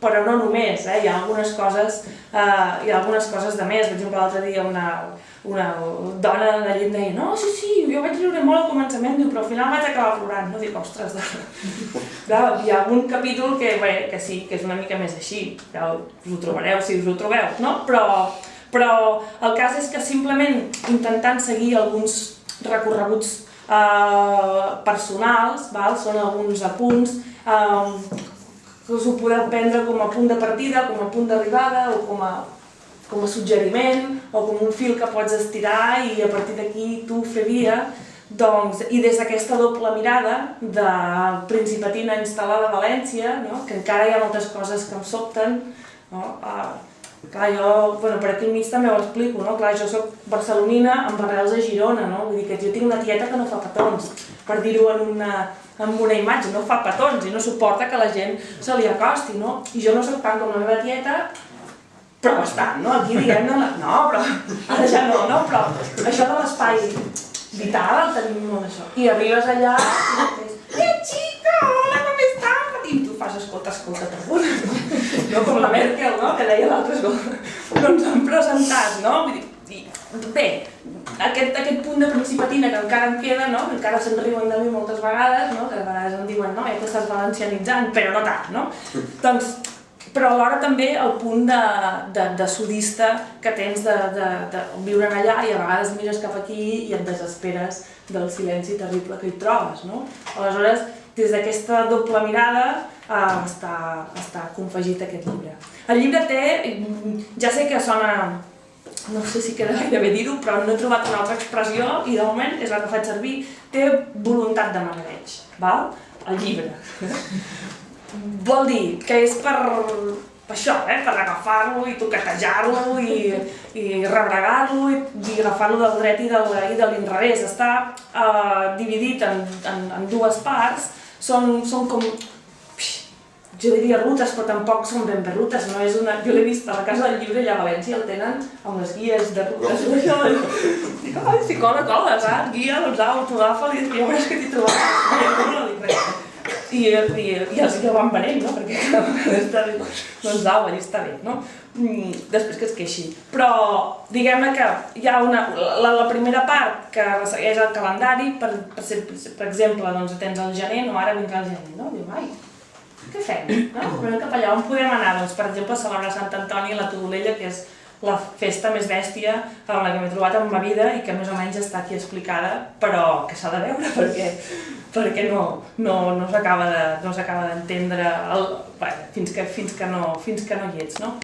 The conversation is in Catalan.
però no només, hi ha algunes coses de més. Per exemple, l'altre dia una dona de llet deia no, sí, jo vaig riure molt al començament, però al final vaig acabar plorant, no? Dic, ostres, hi ha un capítol que sí, que és una mica més així, ja us ho trobareu si us ho trobeu, no? Però el cas és que simplement intentant seguir alguns recorreguts personals, són alguns apunts que us ho podeu prendre com a punt de partida, com a punt d'arribada o com a suggeriment o com un fil que pots estirar i a partir d'aquí tu fer via. I des d'aquesta doble mirada de principatina instal·lada a València, que encara hi ha moltes coses que em sobten, clar, jo per aquí al mig també ho explico, clar, jo soc barcelonina amb arrels a Girona, vull dir que jo tinc una tieta que no fa petons, per dir-ho en una imatge, no fa petons i no suporta que la gent se li acosti, i jo no soc tant com la meva tieta, però bastant, aquí diguem-ne, no, però ara ja no, però això de l'espai vital el tenim molt això, i arribes allà i dius, xica, hola, com estàs? I tu fas, escolta, no com la Merkel, que deia l'altre, no ens han presentat, vull dir, bé, aquest punt de principatina que encara em queda, que encara se'n riuen de mi moltes vegades, que a vegades em diuen, ja t'estàs valencianitzant, però no tant, doncs, però alhora també el punt de sudista que tens de viure allà i a vegades mires cap aquí i et desesperes del silenci terrible que hi trobes, aleshores, des d'aquesta doble mirada està confegit aquest llibre. El llibre té, ja sé que sona, no sé si queda gaire bé dir-ho, però no he trobat una altra expressió i de moment és la que faig servir, té voluntat de magareig, el llibre. Vol dir que és per això, per agafar-lo i toquetejar-lo i rebregar-lo i agafar-lo del dret i de l'inrevés. Està dividit en dues parts, són com, jo diria rutes, però tampoc són ben bé rutes, no és una... Jo l'he vist a la Casa del Llibre allà a València, el tenen amb les guies de rutes, dic, ai, si cola, saps? Guia, doncs autoagafa-li, ja veuràs que t'hi trobaràs, no dic res. I els que van venent, perquè cada vegada està bé, doncs allà està bé, després que es queixi. Però diguem-ne que hi ha la primera part que segueix el calendari, per exemple, tens el gener, ara vindrà el gener, diu, ai, què fem? Anem cap allà, on podem anar? Doncs, per exemple, a celebrar Sant Antoni a la Todolella, que és la festa més bèstia en la que m'he trobat en ma vida i que més o menys està aquí explicada, però que s'ha de veure perquè no s'acaba d'entendre fins que no hi ets.